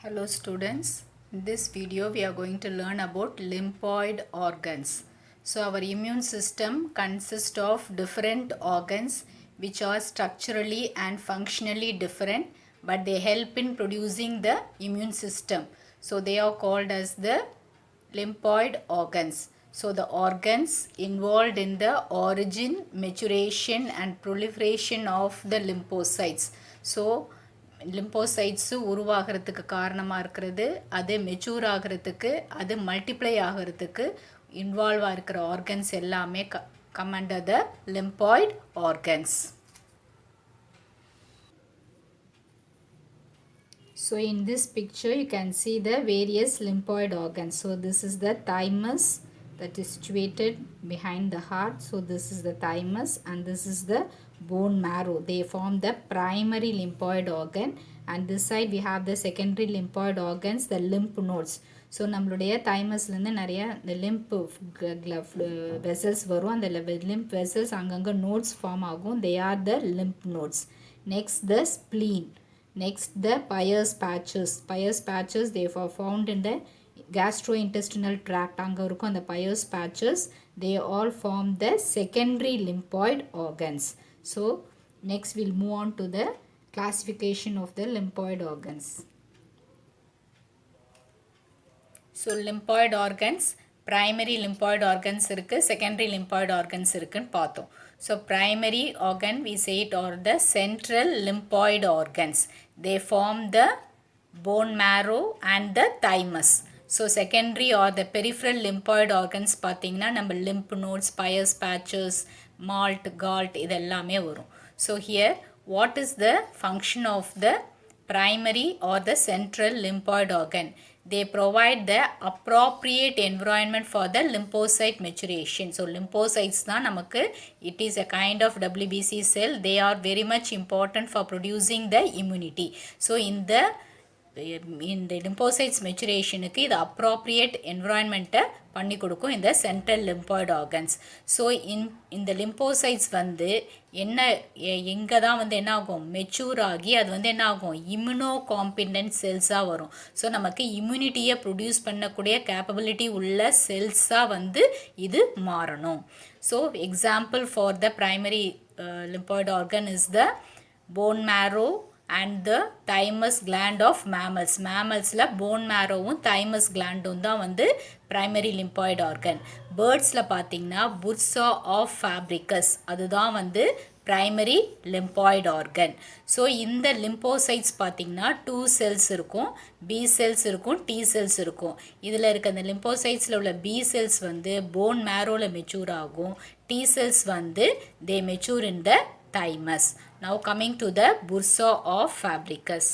Hello students, in this video we are going to learn about lymphoid organs. So our immune system consists of different organs which are structurally and functionally different, but they help in producing the immune system. So they are called as the lymphoid organs. So the organs involved in the origin, maturation and proliferation of the lymphocytes. So லிம்போசைட்ஸு உருவாகிறதுக்கு காரணமாக இருக்கிறது, அது mature ஆகிறதுக்கு, அது multiply ஆகிறதுக்கு இன்வால்வாக இருக்கிற organs எல்லாமே come under the lymphoid organs. So in this picture you can see the various lymphoid organs. So this is the thymus that is situated behind the heart. So this is the thymus and this is the bone marrow. They form the primary lymphoid organ, and this side we have the secondary lymphoid organs, the lymph nodes. So நம்மளுடைய தைமஸ்லேருந்து நிறைய இந்த lymph vessels வரும். அந்த lymph vessels அங்கங்கே nodes form ஆகும். They are the lymph nodes. Next the spleen. Next, the Peyer's patches. Peyer's patches, they are found in the gastrointestinal tract. அங்கே இருக்கும் அந்த Peyer's patches. They all form the secondary lymphoid organs. So, next we'll move on to the classification of the lymphoid organs. So, lymphoid organs, primary lymphoid organs இருக்கு, secondary lymphoid organs இருக்குன்னு பார்த்தோம். So primary organ we say it are the central lymphoid organs. They form the bone marrow and the thymus. So secondary or the peripheral lymphoid organs பார்த்தீங்கன்னா நம்ம lymph nodes, Peyer's patches, malt, galt இதெல்லாமே வரும். So here what is the function of the primary or the central lymphoid organ? They provide the appropriate environment for the lymphocyte maturation. So lymphocytes தான் நமக்கு, it is a kind of WBC cell. They are very much important for producing the immunity. So in the lymphocytes மெச்சுரேஷனுக்கு இது appropriate என்விரான்மெண்ட்டை பண்ணி கொடுக்கும் இந்த central lymphoid organs. So இந்த lymphocytes வந்து எங்கே தான் வந்து என்ன ஆகும், மெச்சூர் ஆகி அது வந்து என்ன ஆகும், இம்யூனோ காம்பிடன்ட் செல்ஸாக வரும். ஸோ நமக்கு இம்யூனிட்டியை ப்ரொடியூஸ் பண்ணக்கூடிய கேப்பபிலிட்டி உள்ள செல்ஸாக வந்து இது மாறணும். So example for the primary lymphoid organ is the bone மேரோ and the thymus gland of mammals. Mammals-ல bone marrow-வும் thymus gland-வும் தான் வந்து primary lymphoid organ. Birds-ல பார்த்தீங்கன்னா bursa of fabricus அதுதான் வந்து primary lymphoid organ. ஸோ இந்த lymphocytes பார்த்தீங்கன்னா 2 cells இருக்கும், B cells இருக்கும், T cells இருக்கும். இதில் இருக்க அந்த lymphocytes-ல உள்ள B cells வந்து bone marrow-ல mature ஆகும், T cells வந்து they mature in the thymus. Now coming to the bursa of fabricus.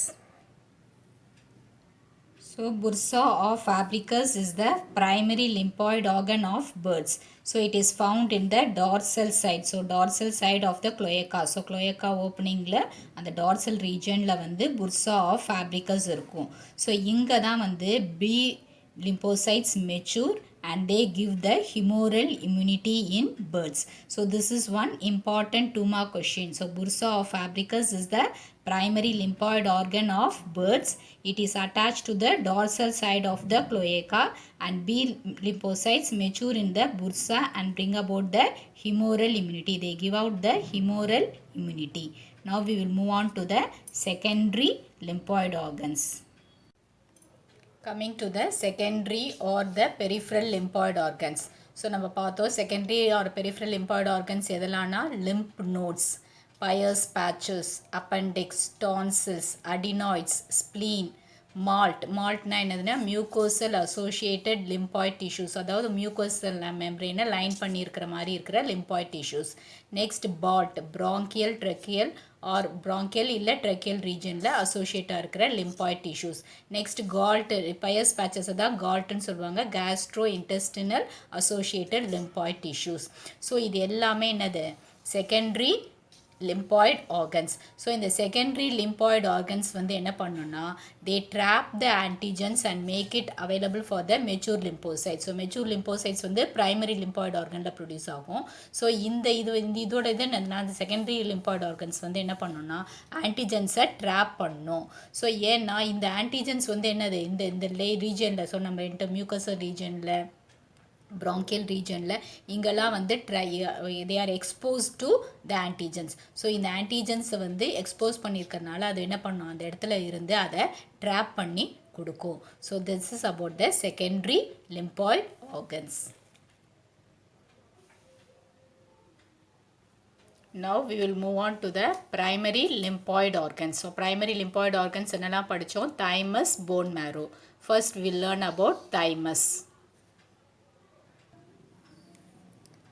So bursa of fabricus is the primary lymphoid organ of birds. So it is found in the dorsal side. So dorsal side of the cloaca. So cloaca opening la and the dorsal region la வந்து bursa of fabricus இருக்கும். So இங்க தான் வந்து B lymphocytes mature and they give the humoral immunity in birds. So this is one important 2 mark question. So bursa of fabricus is the primary lymphoid organ of birds. It is attached to the dorsal side of the cloaca, and B lymphocytes mature in the bursa and bring about the humoral immunity. They give out the humoral immunity. Now we will move on to the secondary lymphoid organs. Coming to the secondary or the peripheral lymphoid organs. So நம்ம பார்த்தோம் secondary or peripheral lymphoid organs எதெல்லாம்னா lymph nodes, Peyer's patches, appendix, tonsils, adenoids, spleen, maltனா என்னதுன்னா mucosal associated lymphoid tissues, அதாவது mucosal membrane line பண்ணியிருக்கிற மாதிரி இருக்கிற lymphoid tissues. Next balt, bronchial, tracheal or bronchial இல்லை tracheal regionல associated இருக்கிற lymphoid tissues. Next galt, Peyer's patches தான் galtன்னு சொல்லுவாங்க, gastrointestinal associated lymphoid tissues. So இது எல்லாமே என்னது secondary lymphoid organs. So இந்த secondary lymphoid organs வந்து என்ன பண்ணுன்னா they trap the antigens and make it available for the mature lymphocytes. So mature lymphocytes வந்து primary lymphoid organல produce ஆகும். So இதோட இது என்னன்னா அந்த secondary lymphoid organs வந்து என்ன பண்ணுன்னா antigens-ஐ trap பண்ணும். So ஏன்னா இந்த antigens வந்து என்னது இந்த regionல so நம்ம mucosal regionல bronchial regionல இங்கெல்லாம் வந்து they are exposed to the antigens. So இந்த antigens வந்து expose பண்ணியிருக்கறனால அது என்ன பண்ணும் அந்த இடத்துல இருந்து அதை trap பண்ணி கொடுக்கும். So this is about the secondary lymphoid organs. Now we will move on to the primary lymphoid organs. So primary lymphoid organs என்னெல்லாம் படித்தோம்? thymus, bone marrow. First we will learn about thymus.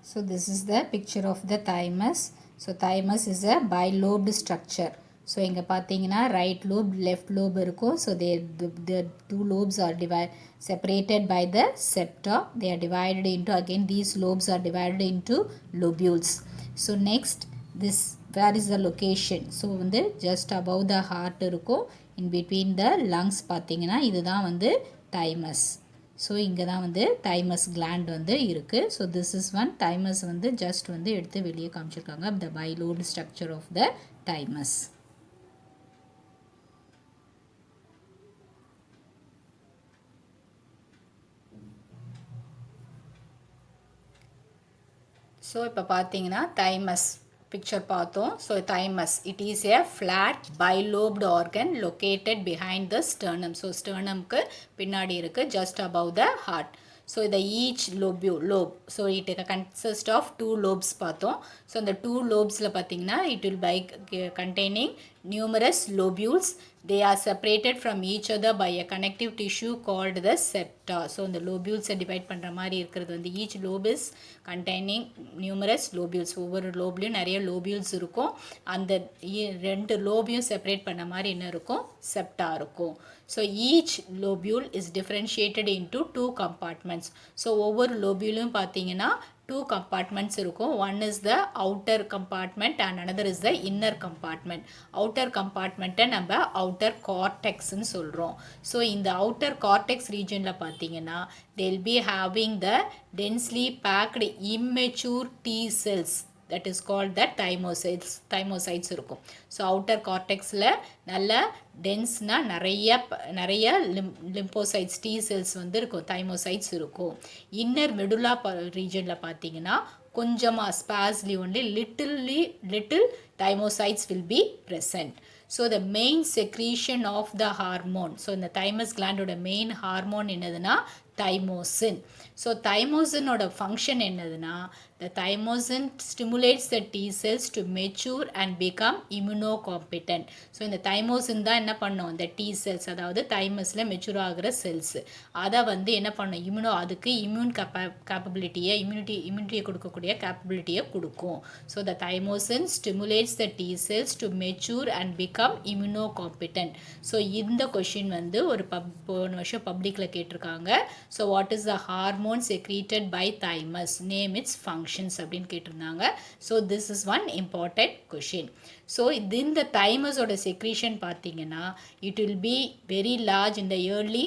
So this is the picture of the thymus. So thymus is a bilobed structure. So இங்க பார்த்தீங்கன்னா right lobe, left lobe இருக்கும். So the two lobes are separated by the septa. They are divided into, again these lobes are divided into lobules. So next, this where is the location? So வந்து just above the heart இருக்கும். In between the lungs பார்த்தீங்கன்னா இதுதான் வந்து thymus. So இங்கே தான் வந்து thymus gland வந்து இருக்குது. So this is one thymus வந்து just வந்து எடுத்து வெளியே காமிச்சிருக்காங்க. the bilobed structure of the thymus. So இப்போ பார்த்தீங்கன்னா thymus picture பார்த்தோம். So thymus, it is a flat bilobed organ located behind the sternum. So sternumக்கு பின்னாடி இருக்கு, just above the heart. So the each lobe, so it consists of two lobes பார்த்தோம். So the two lobesல பார்த்தீங்கன்னா it will be containing numerous lobules. They are separated from each other by a connective tissue called the septa. So the lobules divide பண்ணுற மாதிரி இருக்கிறது வந்து each lobe is containing numerous lobules. ஒவ்வொரு லோப்லையும் நிறைய lobules இருக்கும். அந்த ரெண்டு லோபையும் செப்பரேட் பண்ண மாதிரி என்ன இருக்கும்? செப்டா இருக்கும். So each lobule is differentiated into two compartments. So ஒவ்வொரு லோபியூலும் பார்த்தீங்கன்னா two compartments இருக்கும். One is the outer compartment and another is the inner compartment. Outer compartment நம்ம outer cortex ன்னு சொல்கிறோம். So இந்த outer cortex regionல பார்த்தீங்கன்னா they'll be having the densely packed immature T cells. That is called the thymocytes இருக்கும். So outer கார்டெக்ஸில் நல்ல டென்ஸ்னா நிறைய lymphocytes T cells வந்து இருக்கும், thymocytes இருக்கும். இன்னர் மெடுலா ரீஜனில் பார்த்தீங்கன்னா கொஞ்சமாக sparsely only little thymocytes will be present. So the main secretion of the hormone, so இந்த thymus gland ஓட main hormone என்னதுன்னா thymosin. So thymosin ஓட function என்னதுன்னா the thymosin stimulates the T cells to mature and become immunocompetent. So இந்த thymosin தான் என்ன பண்ணும் இந்த T cells, அதாவது thymusல மெச்சூர் ஆகிற செல்ஸ், அதை வந்து என்ன பண்ணும் அதுக்கு இம்யூன் கேப்பபிலிட்டியை இம்யூனிட்டியை கொடுக்கக்கூடிய கேப்பபிலிட்டியை கொடுக்கும். So the thymosin stimulates the T cells to mature and become immunocompetent. So இந்த கொஷின் வந்து போன வருஷம் பப்ளிக்கில் கேட்டிருக்காங்க. So what is the hormone secreted by thymus, name its functions அப்படின்னு கேட்டிருந்தாங்க. So this is one important question. So இந்த தைமஸோட செக்ரீஷன் பார்த்தீங்கன்னா it will be very large இந்த இயர்லி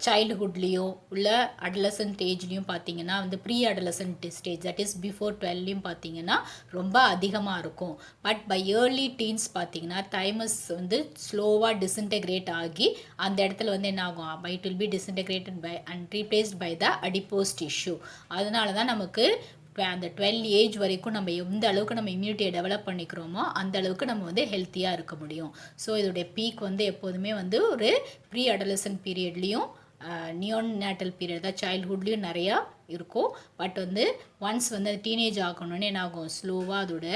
சைல்டுஹுட்லேயும் உள்ள அடலசன்ட் ஏஜ்லேயும் பார்த்தீங்கன்னா வந்து pre adolescent stage, that is before 12லையும் பார்த்தீங்கன்னா ரொம்ப அதிகமாக இருக்கும். பட் பை ஏர்லி டீன்ஸ் பார்த்தீங்கன்னா தைமஸ் வந்து ஸ்லோவாக டிஸ்இன்டெகிரேட் ஆகி அந்த இடத்துல வந்து என்ன ஆகும், it will be disintegrated by and replaced by the adipose tissue. அதனால தான் நமக்கு அந்த 12 ஏஜ் வரைக்கும் நம்ம எந்த அளவுக்கு நம்ம இம்யூனிட்டியை டெவலப் பண்ணிக்கிறோமோ அந்த அளவுக்கு நம்ம வந்து ஹெல்த்தியாக இருக்க முடியும். ஸோ இதோடைய பீக் வந்து எப்போதுமே வந்து ஒரு ப்ரீ அடலசன்ட் பீரியட்லேயும் நியோநேட்டல் பீரியட் தான் சைல்ட்ஹுட்லேயும் நிறையா இருக்கும். பட் வந்து ஒன்ஸ் வந்து டீனேஜ் ஆகணும்னு என்ன ஆகும், ஸ்லோவாக அதோட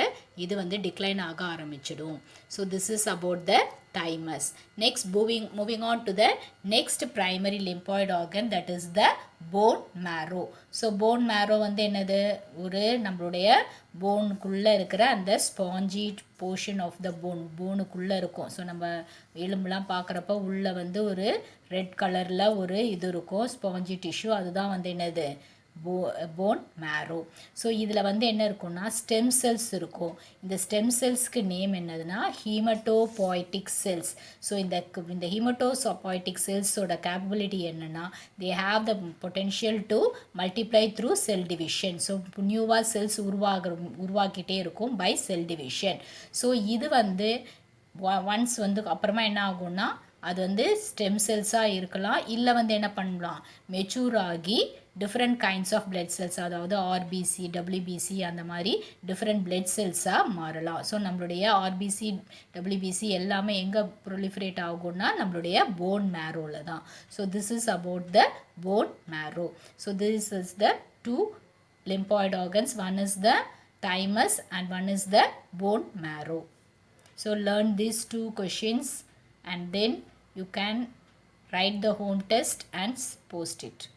இது வந்து டிக்ளைன் ஆக ஆரம்பிச்சிடும். So this is about the thymus. Next, moving on to the next primary lymphoid organ, that is the bone marrow. So bone marrow வந்து என்னது, ஒரு நம்மளுடைய போனுக்குள்ளே இருக்கிற அந்த ஸ்பாஞ்சி போர்ஷன் ஆஃப் த போனுக்குள்ளே இருக்கும். ஸோ நம்ம எலும்புலாம் பார்க்குறப்ப உள்ளே வந்து ஒரு ரெட் கலரில் ஒரு இது இருக்கும் ஸ்பாஞ்சி டிஷ்யூ, அதுதான் வந்து என்னது bone marrow. ஸோ இதில் வந்து என்ன இருக்கும்னா ஸ்டெம் செல்ஸ் இருக்கும். இந்த ஸ்டெம் செல்ஸ்க்கு நேம் என்னதுன்னா ஹீமட்டோபாய்டிக் செல்ஸ். ஸோ இந்த ஹீமட்டோபாய்டிக் செல்ஸோட கேப்பபிலிட்டி என்னென்னா they have the potential to multiply through cell division. So நியூவாக செல்ஸ் உருவாக்கிட்டே இருக்கும் பை செல் டிவிஷன். ஸோ இது வந்து ஒன்ஸ் வந்து அப்புறமா என்ன ஆகும்னா அது வந்து ஸ்டெம் செல்ஸாக இருக்கலாம், இல்லை வந்து என்ன பண்ணலாம் மெச்சூர் ஆகி different kinds of blood cells, அதாவது ஆர்பிசி டபிள்யூபிசி அந்த மாதிரி டிஃப்ரெண்ட் பிளட் செல்ஸாக மாறலாம். ஸோ நம்மளுடைய ஆர்பிசி டபிள்யூபிசி எல்லாமே எங்கே ப்ரொலிஃபரேட் ஆகும்னா நம்மளுடைய போன் மேரோவில் தான். So this is about the bone marrow. So this is the two lymphoid organs. One is the thymus and one is the bone marrow. So learn these two questions and then you can write the home test and post it.